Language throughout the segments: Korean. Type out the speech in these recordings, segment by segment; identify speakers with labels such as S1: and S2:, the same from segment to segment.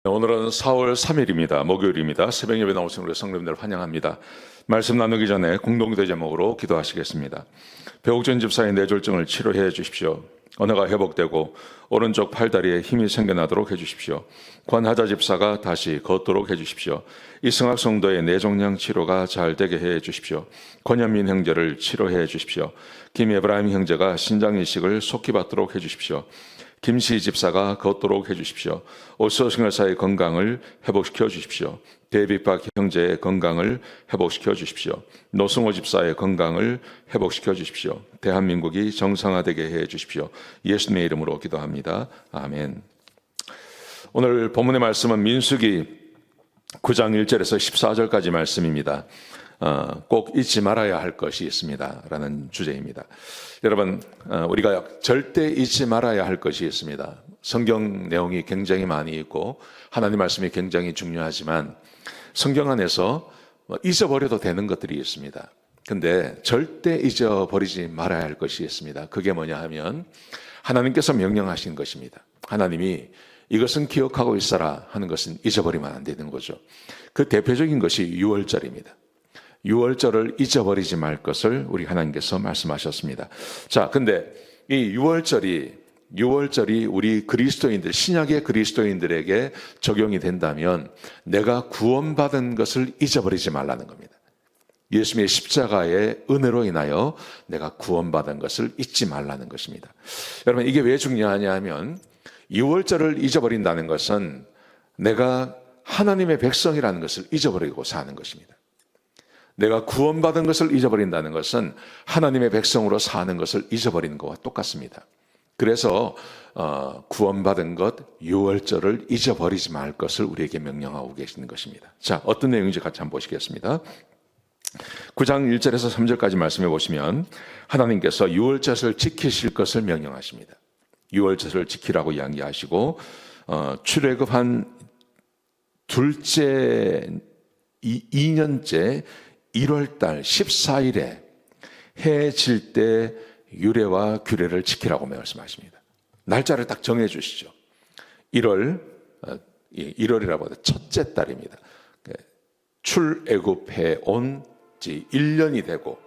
S1: 오늘은 4월 3일입니다. 목요일입니다. 새벽 예배 나오신 우리 성도님들 환영합니다. 말씀 나누기 전에 공동기도 제목으로 기도하시겠습니다. 배옥전 집사의 뇌졸중을 치료해 주십시오. 언어가 회복되고 오른쪽 팔다리에 힘이 생겨나도록 해주십시오. 권하자 집사가 다시 걷도록 해주십시오. 이승학 성도의 뇌종양 치료가 잘 되게 해 주십시오. 권현민 형제를 치료해 주십시오. 김에브라임 형제가 신장 이식을 속히 받도록 해주십시오. 김시 집사가 걷도록 해주십시오. 오소승열사의 건강을 회복시켜 주십시오. 데이빗박 형제의 건강을 회복시켜 주십시오. 노승호 집사의 건강을 회복시켜 주십시오. 대한민국이 정상화되게 해 주십시오. 예수님의 이름으로 기도합니다. 아멘. 오늘 본문의 말씀은 민수기 9장 1절에서 14절까지 말씀입니다. 꼭 잊지 말아야 할 것이 있습니다 라는 주제입니다. 여러분, 우리가 절대 잊지 말아야 할 것이 있습니다. 성경 내용이 굉장히 많이 있고 하나님 말씀이 굉장히 중요하지만 성경 안에서 잊어버려도 되는 것들이 있습니다. 근데 절대 잊어버리지 말아야 할 것이 있습니다. 그게 뭐냐 하면 하나님께서 명령하신 것입니다. 하나님이 이것은 기억하고 있어라 하는 것은 잊어버리면 안 되는 거죠. 그 대표적인 것이 유월절입니다. 유월절을 잊어버리지 말 것을 우리 하나님께서 말씀하셨습니다. 자, 근데 이 유월절이 우리 그리스도인들, 신약의 그리스도인들에게 적용이 된다면 내가 구원받은 것을 잊어버리지 말라는 겁니다. 예수님의 십자가의 은혜로 인하여 내가 구원받은 것을 잊지 말라는 것입니다. 여러분, 이게 왜 중요하냐 하면 유월절을 잊어버린다는 것은 내가 하나님의 백성이라는 것을 잊어버리고 사는 것입니다. 내가 구원받은 것을 잊어버린다는 것은 하나님의 백성으로 사는 것을 잊어버리는 것과 똑같습니다. 그래서 구원받은 것, 유월절을 잊어버리지 말 것을 우리에게 명령하고 계시는 것입니다. 자, 어떤 내용인지 같이 한번 보시겠습니다. 9장 1절에서 3절까지 말씀해 보시면 하나님께서 유월절을 지키실 것을 명령하십니다. 유월절을 지키라고 이야기하시고 출애굽한 둘째 2년째 1월달 14일에 해 질 때 유례와 규례를 지키라고 말씀하십니다. 날짜를 딱 정해 주시죠. 1월이라고 해도 첫째 달입니다. 출애굽해 온 지 1년이 되고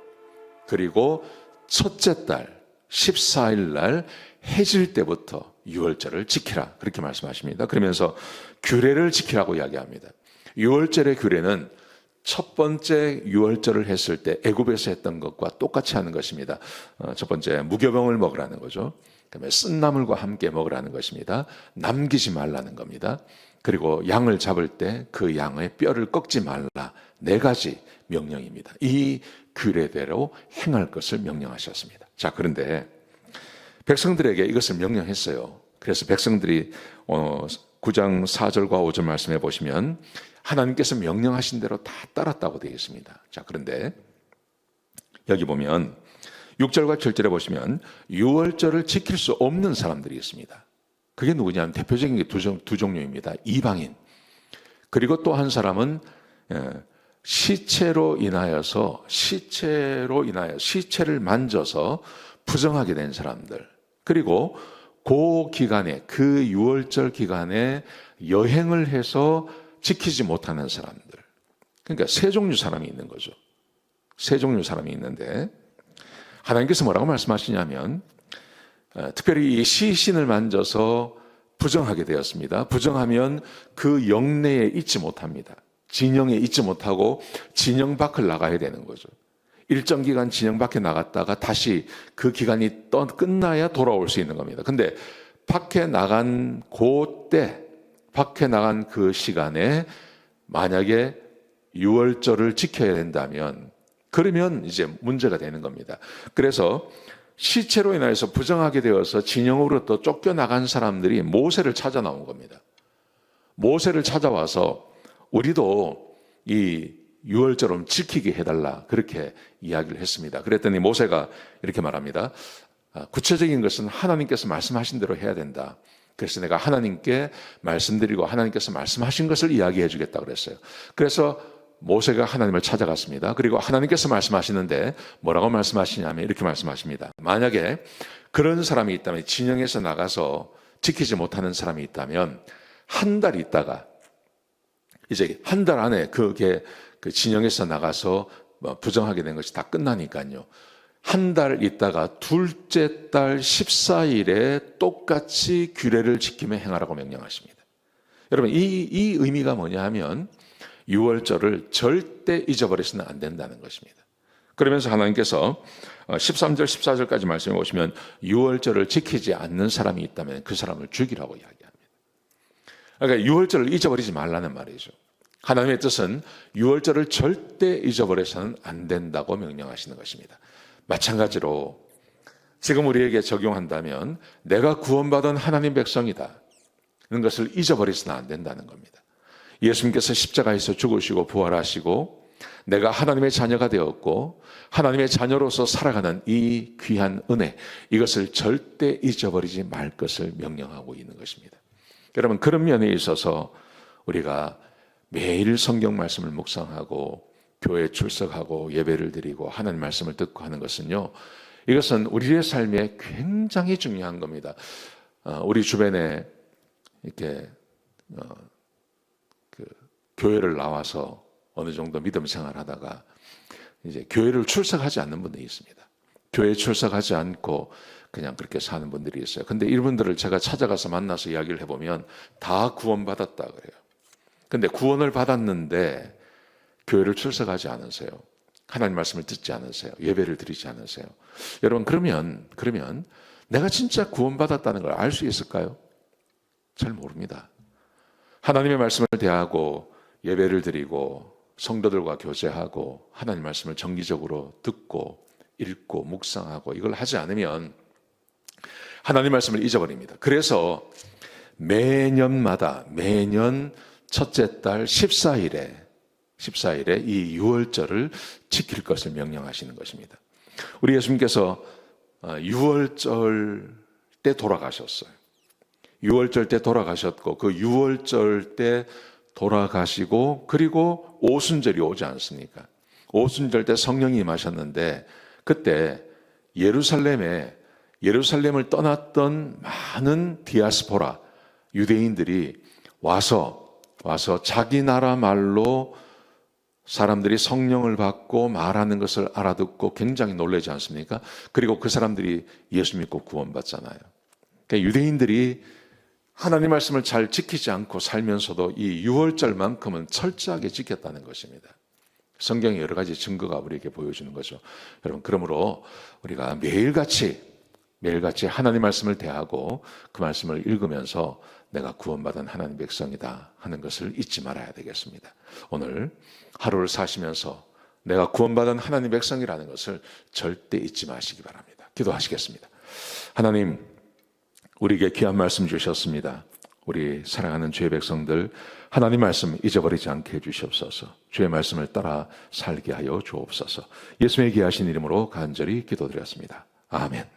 S1: 그리고 첫째 달 14일 날 해질 때부터 유월절을 지키라 그렇게 말씀하십니다. 그러면서 규례를 지키라고 이야기합니다. 유월절의 규례는 첫 번째 유월절을 했을 때 애굽에서 했던 것과 똑같이 하는 것입니다. 첫 번째 무교병을 먹으라는 거죠. 그다음에 쓴나물과 함께 먹으라는 것입니다. 남기지 말라는 겁니다. 그리고 양을 잡을 때 그 양의 뼈를 꺾지 말라. 4가지 명령입니다. 이 규례대로 행할 것을 명령하셨습니다. 자, 그런데 백성들에게 이것을 명령했어요. 그래서 백성들이 9장 4절과 5절 말씀해 보시면 하나님께서 명령하신 대로 다 따랐다고 되어 있습니다. 자, 그런데 여기 보면 6절과 7절에 보시면 유월절을 지킬 수 없는 사람들이 있습니다. 그게 누구냐면 대표적인 게 두 종류입니다. 이방인, 그리고 또 한 사람은 시체로 인하여서 시체를 만져서 부정하게 된 사람들, 그리고 그 기간에, 그 유월절 기간에 여행을 해서 지키지 못하는 사람들. 그러니까 세 종류 사람이 있는 거죠. 세 종류 사람이 있는데 하나님께서 뭐라고 말씀하시냐면 특별히 이 시신을 만져서 부정하게 되었습니다. 부정하면 그 영내에 있지 못합니다. 진영에 있지 못하고 진영 밖을 나가야 되는 거죠. 일정 기간 진영 밖에 나갔다가 다시 그 기간이 끝나야 돌아올 수 있는 겁니다. 근데 밖에 나간 그 시간에 만약에 유월절을 지켜야 된다면 그러면 이제 문제가 되는 겁니다. 그래서 시체로 인해서 부정하게 되어서 진영으로 또 쫓겨나간 사람들이 모세를 찾아 나온 겁니다. 모세를 찾아와서 우리도 이 유월절을 지키게 해달라 그렇게 이야기를 했습니다. 그랬더니 모세가 이렇게 말합니다. 구체적인 것은 하나님께서 말씀하신 대로 해야 된다. 그래서 내가 하나님께 말씀드리고 하나님께서 말씀하신 것을 이야기해 주겠다 그랬어요. 그래서 모세가 하나님을 찾아갔습니다. 그리고 하나님께서 말씀하시는데 뭐라고 말씀하시냐면 이렇게 말씀하십니다. 만약에 그런 사람이 있다면, 진영에서 나가서 지키지 못하는 사람이 있다면 한 달 있다가 이제 한 달 안에 그게 그 진영에서 나가서 부정하게 된 것이 다 끝나니까요. 한 달 있다가 둘째 달 14일에 똑같이 규례를 지키며 행하라고 명령하십니다. 여러분, 이 의미가 뭐냐 하면 6월절을 절대 잊어버리서는 안 된다는 것입니다. 그러면서 하나님께서 13절, 14절까지 말씀해 보시면 6월절을 지키지 않는 사람이 있다면 그 사람을 죽이라고 이야기합니다. 그러니까 6월절을 잊어버리지 말라는 말이죠. 하나님의 뜻은 6월절을 절대 잊어버려서는 안 된다고 명령하시는 것입니다. 마찬가지로 지금 우리에게 적용한다면 내가 구원받은 하나님 백성이다. 이런 것을 잊어버리서는 안 된다는 겁니다. 예수님께서 십자가에서 죽으시고 부활하시고 내가 하나님의 자녀가 되었고 하나님의 자녀로서 살아가는 이 귀한 은혜, 이것을 절대 잊어버리지 말 것을 명령하고 있는 것입니다. 여러분, 그런 면에 있어서 우리가 매일 성경 말씀을 묵상하고 교회에 출석하고 예배를 드리고 하나님 말씀을 듣고 하는 것은요, 이것은 우리의 삶에 굉장히 중요한 겁니다. 우리 주변에 이렇게 교회를 나와서 어느 정도 믿음 생활하다가 이제 교회를 출석하지 않는 분들이 있습니다. 교회에 출석하지 않고 그냥 그렇게 사는 분들이 있어요. 근데 이분들을 제가 찾아가서 만나서 이야기를 해보면 다 구원받았다 그래요. 근데 구원을 받았는데 교회를 출석하지 않으세요. 하나님 말씀을 듣지 않으세요. 예배를 드리지 않으세요. 여러분, 그러면 내가 진짜 구원받았다는 걸 알 수 있을까요? 잘 모릅니다. 하나님의 말씀을 대하고 예배를 드리고 성도들과 교제하고 하나님 말씀을 정기적으로 듣고 읽고 묵상하고 이걸 하지 않으면 하나님 말씀을 잊어버립니다. 그래서 매년 첫째 달 14일에 이 6월절을 지킬 것을 명령하시는 것입니다. 우리 예수님께서 6월절 때 돌아가셨어요. 6월절 때 돌아가셨고 그 6월절 때 돌아가시고 그리고 오순절이 오지 않습니까? 오순절 때 성령이 임하셨는데 그때 예루살렘을 떠났던 많은 디아스포라 유대인들이 와서 자기 나라 말로 사람들이 성령을 받고 말하는 것을 알아듣고 굉장히 놀라지 않습니까? 그리고 그 사람들이 예수 믿고 구원받잖아요. 그러니까 유대인들이 하나님 말씀을 잘 지키지 않고 살면서도 이 6월절만큼은 철저하게 지켰다는 것입니다. 성경의 여러 가지 증거가 우리에게 보여주는 거죠. 여러분, 그러므로 우리가 매일같이 하나님 말씀을 대하고 그 말씀을 읽으면서 내가 구원받은 하나님 백성이다 하는 것을 잊지 말아야 되겠습니다. 오늘 하루를 사시면서 내가 구원받은 하나님 백성이라는 것을 절대 잊지 마시기 바랍니다. 기도하시겠습니다. 하나님, 우리에게 귀한 말씀 주셨습니다. 우리 사랑하는 주의 백성들 하나님 말씀 잊어버리지 않게 해주시옵소서. 주의 말씀을 따라 살게 하여 주옵소서. 예수님의 귀하신 이름으로 간절히 기도드렸습니다. 아멘.